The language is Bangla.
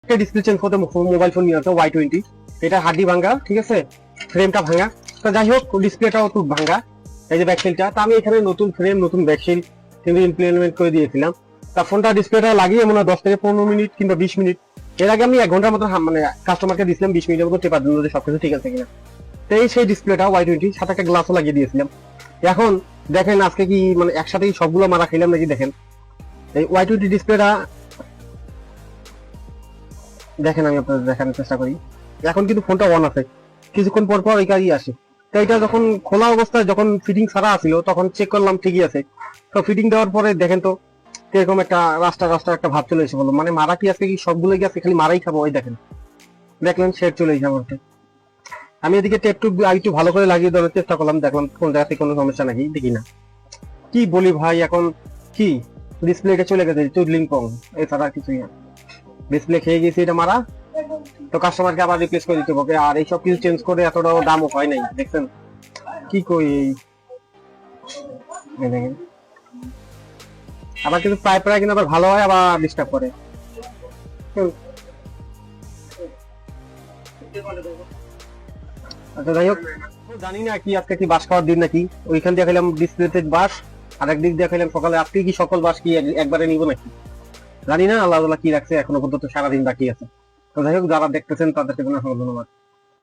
ডিসপ্লে চেঞ্জ করতে মোবাইল ফোন নিয়ে আসছে Y20, এটা হাড্ডি ভাঙা, ঠিক আছে, ফ্রেমটা ভাঙা। তো যাই হোক, ডিসপ্লেটাও একটু ভাঙা। এই যে ব্যাকশিলটা, তো আমি এখানে নতুন ফ্রেম নতুন ব্যাকশিল কিন্তু ইমপ্লিমেন্ট করে দিয়েছিলাম। তা ফোনটা ডিসপ্লেটা লাগিয়ে মনে হয় 10 থেকে 15 মিনিট কিংবা 20 মিনিট, এর আগে আমি 1 ঘন্টার মতো মানে কাস্টমারকে দিয়েছিলাম 20 মিনিটের মতো টেপার জন্য যে সবকিছু ঠিক আছে কিনা। তো এই সেই ডিসপ্লেটা Y20, সাথে একটা গ্লাসও লাগিয়ে দিয়েছিলাম। এখন দেখেন আজকে কি মানে একসাথেই সবগুলো মারা খেলাম নাকি। দেখেন এই Y20 ডিসপ্লেটা দেখেন, আমি আপনাদের দেখানোর চেষ্টা করি। এখন কিন্তু ফোনটা অন আছে, কিছুক্ষণ পর পর এই কাজই আসে। তো এটা যখন খোলা অবস্থায় যখন ফিটিং ছাড়া ছিল তখন চেক করলাম ঠিকই আছে। তো ফিটিং দেওয়ার পরে দেখেন তো এরকম একটা রাস্তা রাস্তা একটা ভাব চলে এসে বললো, মানে মারা কি আজকে কি সবগুলো কি আজকে খালি মারাই খাবো। ওই দেখেন, দেখলেন শেড চলে এসে আমার। আমি এদিকে টেপ টুপ একটু ভালো করে লাগিয়ে দেওয়ার চেষ্টা করলাম, দেখলাম কোন জায়গাতে কোনো সমস্যা নাকি, দেখি না। কি বলি ভাই, এখন কি ডিসপ্লেটা চলে গেছে চুদলিং পং, এছাড়া কিছুই না। ডিসপ্লে খেয়ে গেছে এটা মারা, তো কাস্টমারকে আবার রিপ্লেস করে দিতে হবে। আর এইসব কিছু চেঞ্জ করে এতটাও দামও হয় নাই, দেখছেন কি কই। এই দেখেন, আবার কিন্তু প্রায় প্রায় কিন্তু আবার ভালো হয়, আবার ডিস্টার্ব করে। আচ্ছা যাই হোক, জানি না কি আজকে কি বাস খাওয়ার দিন নাকি। ওইখান দিয়ে খেলাম ডিসপ্লেতে বাস, আর একদিক দিয়ে খেলাম সকালে। আজকে কি সকল বাস কি একবারে নিব নাকি জানি না, আল্লাহ কি রাখছে, এখনো পর্যন্ত সারাদিন বাকি আছে। তো যাই হোক, যারা দেখতেছেন তাদেরকে ধন্যবাদ।